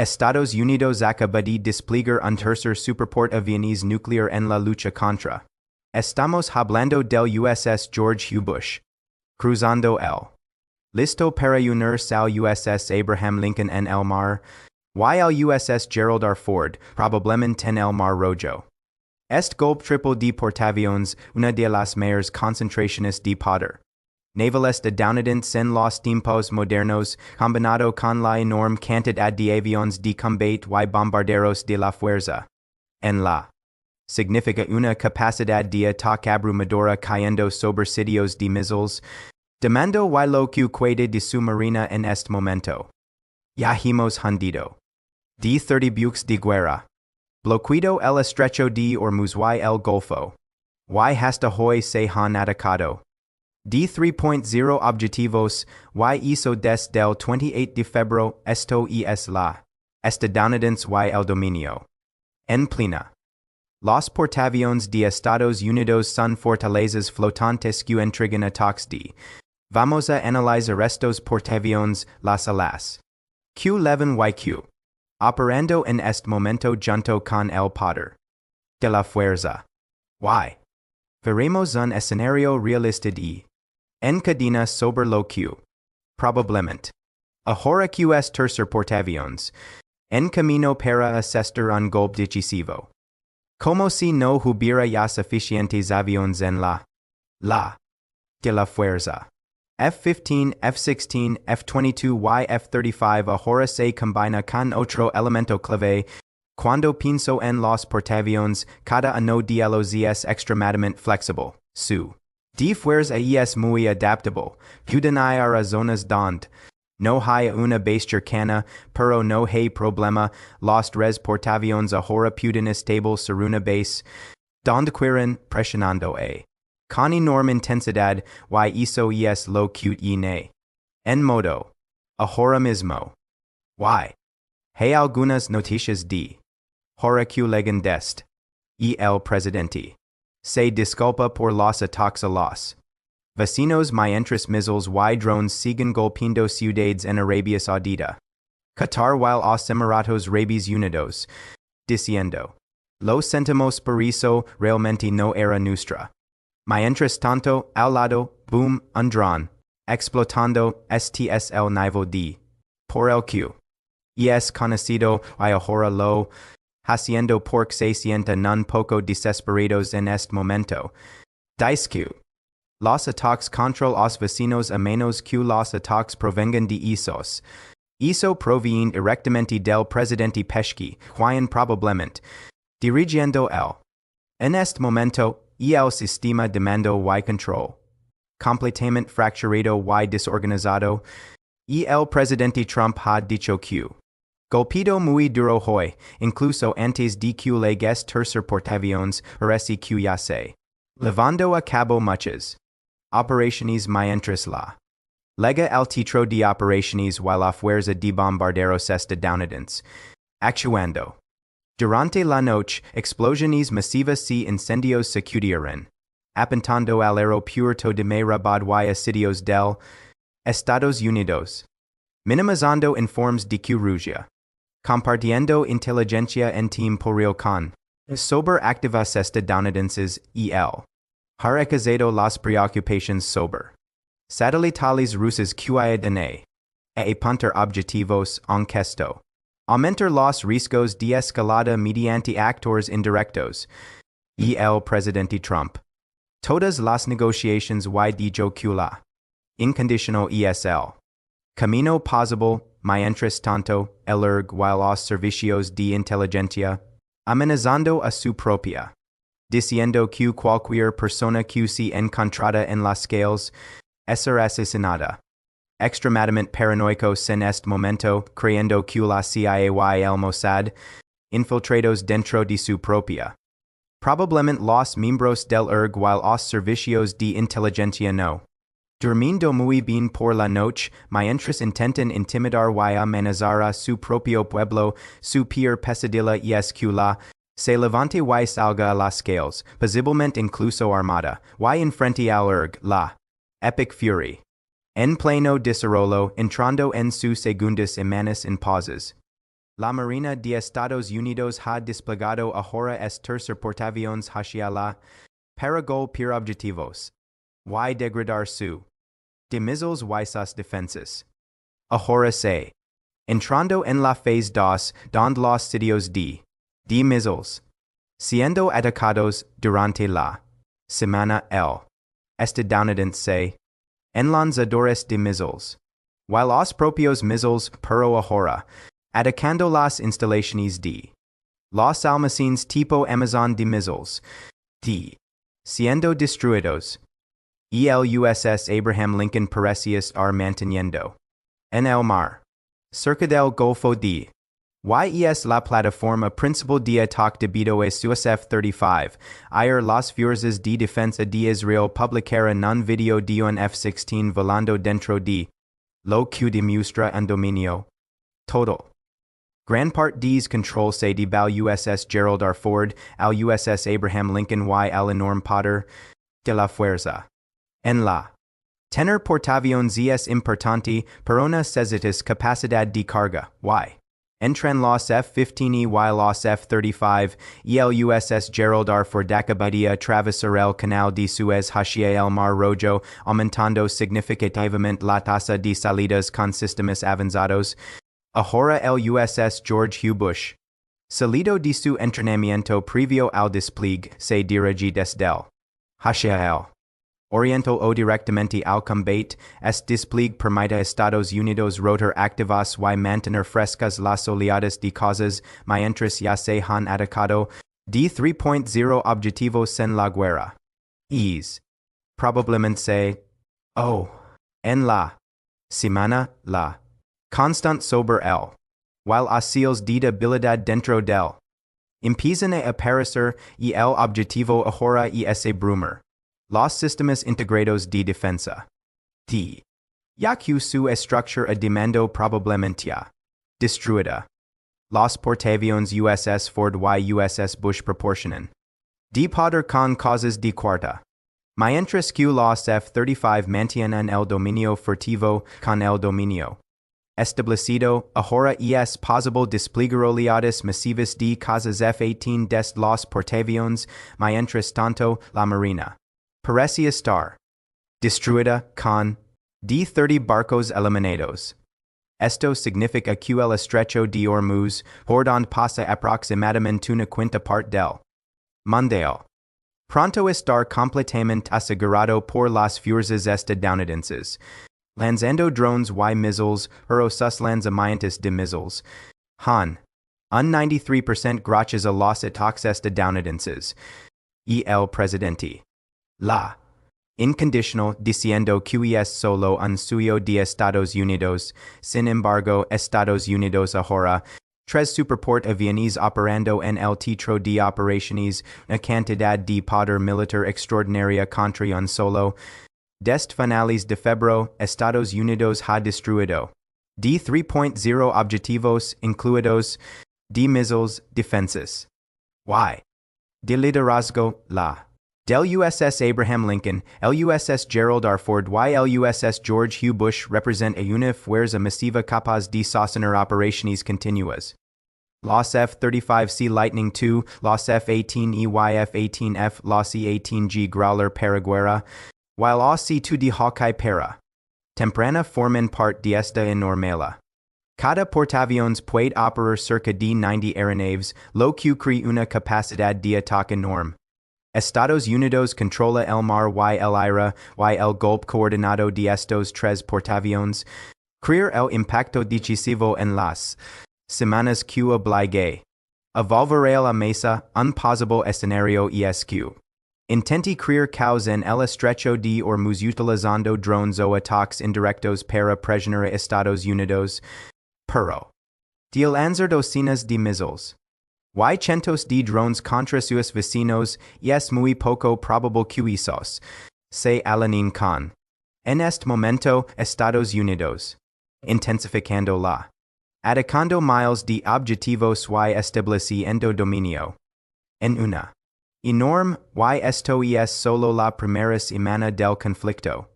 Estados Unidos acaba de desplegar un tercer superportaaviones nuclear en la lucha contra. Estamos hablando del USS George W. Bush. Cruzando el listo para unirse al USS Abraham Lincoln en el mar, y al USS Gerald R. Ford, probablemente en el mar Rojo. Este golpe triple de portaaviones, una de las mayores concentraciones de poder navales estadounidenses en los tiempos modernos, combinado con la enorme cantidad de aviones de combate y bombarderos de la fuerza. En la significa una capacidad de ataque abrumadora cayendo sobre sitios de misiles, demando y lo que queda de su marina en este momento. Ya hemos hundido de 30 buques de guerra, bloqueado el estrecho de Hormuz y el Golfo, y hasta hoy se han atacado de 3.0 objetivos y hizo desde el 28 de febrero. Esto es la estadounidense y el dominio en plena. Los portaaviones de Estados Unidos son fortalezas flotantes que entregan ataques de. Vamos a analizar estos portaaviones, las alas Q11 y Q. Operando en este momento junto con el poder de la fuerza. Y veremos un escenario realista de en cadena sobre lo que probablemente ahora que es tercer portaaviones en camino para asestar un golpe decisivo. Como si no hubiera ya suficientes aviones en la de la fuerza. F-15, F-16, F-22 y F-35 ahora se combina con otro elemento clave. Cuando pienso en los portaaviones, cada uno de ellos es extremadamente flexible. Su de fuerza es muy adaptable. Pueden ir a zonas donde no hay una base cercana, pero no hay problema. Los tres portaaviones ahora pueden estable sur una base, donde quieren, presionando a con enorme intensidad, y eso es lo que tiene en modo ahora mismo. Y hay algunas noticias de ahora que llegan deste. Y el presidente se disculpa por los ataques a los vecinos mientras misiles y drones siguen golpeando ciudades en Arabia Saudita, Qatar while los Emiratos Árabes Unidos, diciendo, lo sentimos por eso realmente no era nuestra. Mientras tanto, al lado, boom, un dron, explotando el nivel de, por el que es conocido y ahora lo haciendo porque se sienten un poco desesperados en este momento. Dice que los ataques contra los vecinos a menos que los ataques provengan de esos. Eso proviene directamente del presidente Peshki, quien probablemente dirigiendo en este momento, y el sistema de mando y control completamente fracturado y desorganizado, y el presidente Trump ha dicho que golpeado muy duro hoy, incluso antes de que llegues tercer portaaviones, parece que ya se levando a cabo muchas operaciones mientras la lega el título de operaciones y la fuerza de bombarderos estadounidenses actuando. Durante la noche, explosiones masivas y incendios sacudirían, apuntando al aeropuerto de Mehrabad y a sitios del Estados Unidos, minimizando informes de que Rusia, compartiendo inteligencia en tiempo real con sobre activas estadounidenses y el har recazado las preocupaciones sobre satelitales rusas que ayudan a apuntar objetivos en esto. Aumentar los riesgos de escalada mediante actores indirectos. Y el presidente Trump. Todas las negociaciones y dijo que la incondicional ESL. Camino posible, mientras tanto, el ERG y los servicios de inteligencia, amenazando a su propia. Diciendo que cualquier persona que se encontrada en las scales, será asesinada. Extremadamente paranoicos en este momento, creyendo que la CIA y el Mossad, infiltrados dentro de su propia. Probablemente los miembros del ERG y los servicios de inteligencia no. Durmiendo muy bien por la noche, mientras intentan intimidar y amenazar a su propio pueblo, su peor pesadilla es que la se levante y salga a las scales, posiblemente incluso armada, y enfrente al ERG, la Epic Fury. En pleno desarrollo, entrando en sus segundas semanas en pausas. La Marina de Estados Unidos ha desplegado ahora es tercer portaaviones hacia la para golpear objetivos y degradar su de missiles y sus defensas. Ahora se entrando en la fase 2 donde los sitios de missiles siendo atacados durante la semana estadounidense en lanzadores de missiles, while los propios missiles pero ahora atacando las instalaciones de los almacenes tipo Amazon de missiles siendo destruidos. EE.UU Abraham Lincoln parecía manteniendo en el mar cerca del Golfo de YES la plataforma principal de ataque debido a su F-35. Ayer las fuerzas de defensa de Israel publicaron un video de un F-16 volando dentro de lo que demuestra un dominio total. Gran parte des control se debe al USS Gerald R. Ford, al USS Abraham Lincoln y al enorme poder de la fuerza. En la tener portaaviones es importante para una necesitas capacidad de carga y entran los F-15 y los F-35 y el USS Gerald R. Ford acabaría atravesar el canal de Suez hacia el Mar Rojo, aumentando significativamente la tasa de salidas con sistemas avanzados. Ahora el USS George W. Bush, salido de su entrenamiento previo al despliegue, se dirige desde el hacia el oriental o directamente al combate. Este despliegue permite a Estados Unidos rotar activos y mantener frescas las oleadas de causas mientras ya se han atacado de 3.0 objetivos en la guerra. Probablemente en la semana la constant sobre el while asilos de debilidad dentro del empiezan a aparecer y el objetivo ahora es Brumer. Los sistemas integrados de defensa. Ya que su estructura de mando probablemente ya destruida. Los portaaviones USS Ford y USS Bush proporcionan de poder con causas de cuarta. Mientras que los F-35 mantienen el dominio furtivo con el dominio establecido, ahora es posible desplegar oleadas masivas de causas F-18 desde los portaaviones, mientras tanto, la Marina parecía estar destruida con de 30 barcos eliminados. Esto significa que el estrecho de Hormuz, por donde pasa aproximadamente una quinta parte del mundo, pronto estar completamente asegurado por las fuerzas estadounidenses. Lanzando drones y missiles, pero sus lanzamientos de missiles han un 93% gracias a los ataques estadounidenses. Y el presidente la incondicional diciendo que es solo un suyo de Estados Unidos. Sin embargo, Estados Unidos ahora tres superportaaviones operando en el teatro de operaciones, una cantidad de poder militar extraordinaria contra un solo. Desde finales de febrero, Estados Unidos ha destruido de 3.0 objetivos incluidos de missiles defensas y de liderazgo la del USS Abraham Lincoln, el USS Gerald R. Ford y el USS George W. Bush representa una fuerza masiva capaz de sostener operaciones continuas. Los F-35C Lightning II, los F-18E y F-18F, los E-18G Growler para guerra, while los C-2 de Hawkeye para temprana forman parte de esta enormela. Cada portaaviones puede operar cerca de 90 aeronaves, lo que crea una capacidad de ataque enorme. Estados Unidos controla el mar y el aire y el golpe coordinado de estos tres portaaviones. Crear el impacto decisivo en las semanas que obligue a volver a la mesa un posible escenario ESQ. Intente crear caos en el estrecho de Hormuz utilizando drones o ataques indirectos para presionar a Estados Unidos, pero de lanzar docenas de missiles y cientos de drones contra sus vecinos es muy poco probable que esos se alineen con. En este momento, Estados Unidos, intensificando la atacando miles de objetivos y estableciendo dominio en una enorme y esto es solo la primera semana del conflicto.